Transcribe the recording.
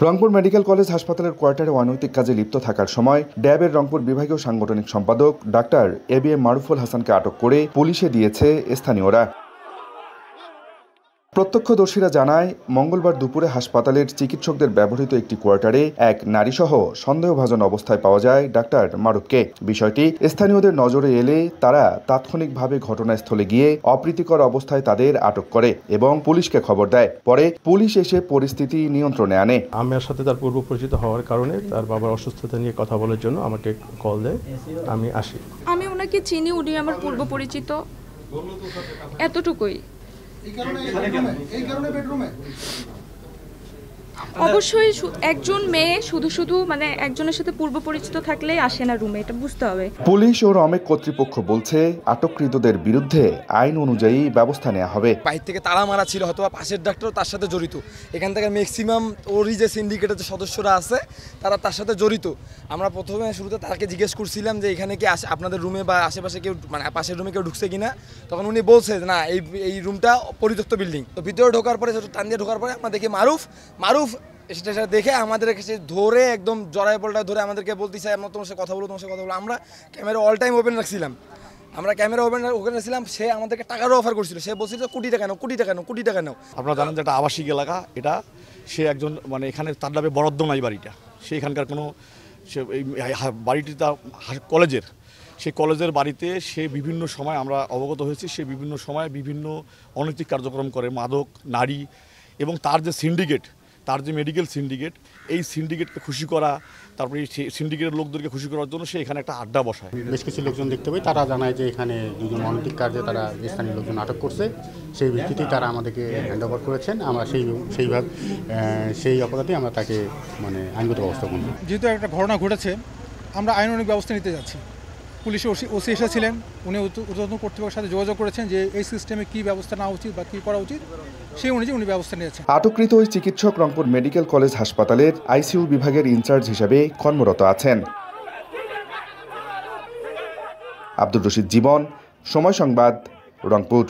Rangpur medical college হাসপাতালের কোয়ার্টারে অনৈতিক কাজে লিপ্ত থাকার সময় ড্যাবের রংপুর বিভাগীয় সাংগঠনিক সম্পাদক ডাক্তার এবিএম মারুফুল হাসানকে আটক করে পুলিশে দিয়েছে স্থানীয়রা। প্রত্যক্ষদর্শীরা জানায়, মঙ্গলবার দুপুরে হাসপাতালের চিকিৎসকদের ব্যবহৃত একটি কোয়ার্টারে এক নারীসহ সন্দেহভাজন অবস্থায় পাওয়া যায় ডাক্তার মারুফকে। বিষয়টি স্থানীয়দের নজরে এলে তারা তাৎক্ষণিকভাবে ঘটনাস্থলে গিয়ে অপ্রীতিকর অবস্থায় তাদের আটক করে এবং পুলিশকে খবর দেয়। পরে পুলিশ এসে পরিস্থিতি নিয়ন্ত্রণে আনে। আমার সাথে তার পূর্ব পরিচিত হওয়ার কারণে তার বাবার অসুস্থতা নিয়ে কথা বলার জন্য আমাকে কল দেয়, আমি আসি। আমি ওনাকে চিনি, উনি আমার পূর্ব পরিচিত, এতটুকুই। অবশ্যই একজন মেয়ে শুধু মানে একজনের সাথে পূর্ব পরিচিত থাকলেই আসে না রুমে, এটা বুঝতে হবে। পুলিশ ও রমেক কর্তৃপক্ষ বলছে, আটককৃতদের বিরুদ্ধে আইন অনুযায়ী ব্যবস্থা নেওয়া হবে। বাইরে থেকে তালা মারা ছিল, হয়তো পাশের ডাক্তারও তার সাথে জড়িত। এখান থেকে ম্যাক্সিমাম ওরই যে সিন্ডিকেটের যে সদস্যরা আছে তারা তার সাথে জড়িত। আমরা প্রথমে শুরুতে তাকে জিজ্ঞেস করছিলাম যে এখানে কি আপনাদের রুমে বা আশেপাশে কেউ, মানে পাশের রুমে কেউ ঢুকছে কিনা। তখন উনি বলছে না, এই রুমটা পরিত্যক্ত বিল্ডিং। তো ভিতরে ঢোকার পরে, টান দিয়ে ঢোকার পরে আমরা দেখি মারুফ সেটা দেখে আমাদের কাছে ধরে একদম জড়াই পল্টায় ধরে আমাদেরকে বলতেছে, আমরা তোমার সাথে কথা বলবো। আমরা ক্যামেরা অল টাইম ওপেন রাখছিলাম। সে আমাদেরকে টাকারও অফার করছিল। সে বলছিল কোটি টাকা নাও। আপনারা জানেন যে একটা আবাসিক এলাকা, এটা সে একজন, মানে এখানে তার নামে বরাদ্দ নাই বাড়িটা। সে এখানকার কোনো, সে এই বাড়িটি তার কলেজের, সেই কলেজের বাড়িতে সে বিভিন্ন সময় আমরা অবগত হয়েছি, সে বিভিন্ন সময় বিভিন্ন অনৈতিক কার্যক্রম করে, মাদক, নারী, এবং তার যে সিন্ডিকেট, তার যে মেডিকেল সিন্ডিকেট, এই সিন্ডিকেটকে খুশি করা, তারপরে সেই সিন্ডিকেটের লোকদেরকে খুশি করার জন্য সে এখানে একটা আড্ডা বসায়। বেশ কিছু লোকজন দেখতে পাই, তারা জানায় যে এখানে দুজন অনৈতিক কার্যে তারা স্থানীয় লোকজন আটক করছে। সেই ভিত্তিতেই তারা আমাদেরকে হ্যান্ড ওভার করেছেন। আমরা সেই অপরাধে আমরা তাকে মানে আইনগত ব্যবস্থা করব। যেহেতু একটা ঘটনা ঘটেছে, আমরা আইনানুগ ব্যবস্থা নিতে যাচ্ছি। পুলিশ ওসি এসেছিলেন, উনি ঊর্ধ্বতন কর্তৃপক্ষের সাথে যোগাযোগ করেছেন যে এই সিস্টেমে কী ব্যবস্থা নেওয়া উচিত বা কী করা উচিত, সেই অনুযায়ী উনি ব্যবস্থা নিয়েছেন। আটককৃত ওই চিকিৎসক রংপুর মেডিকেল কলেজ হাসপাতালের আইসিইউ বিভাগের ইনচার্জ হিসেবে কর্মরত আছেন। আব্দুর রশিদ জীবন, সময় সংবাদ, রংপুর।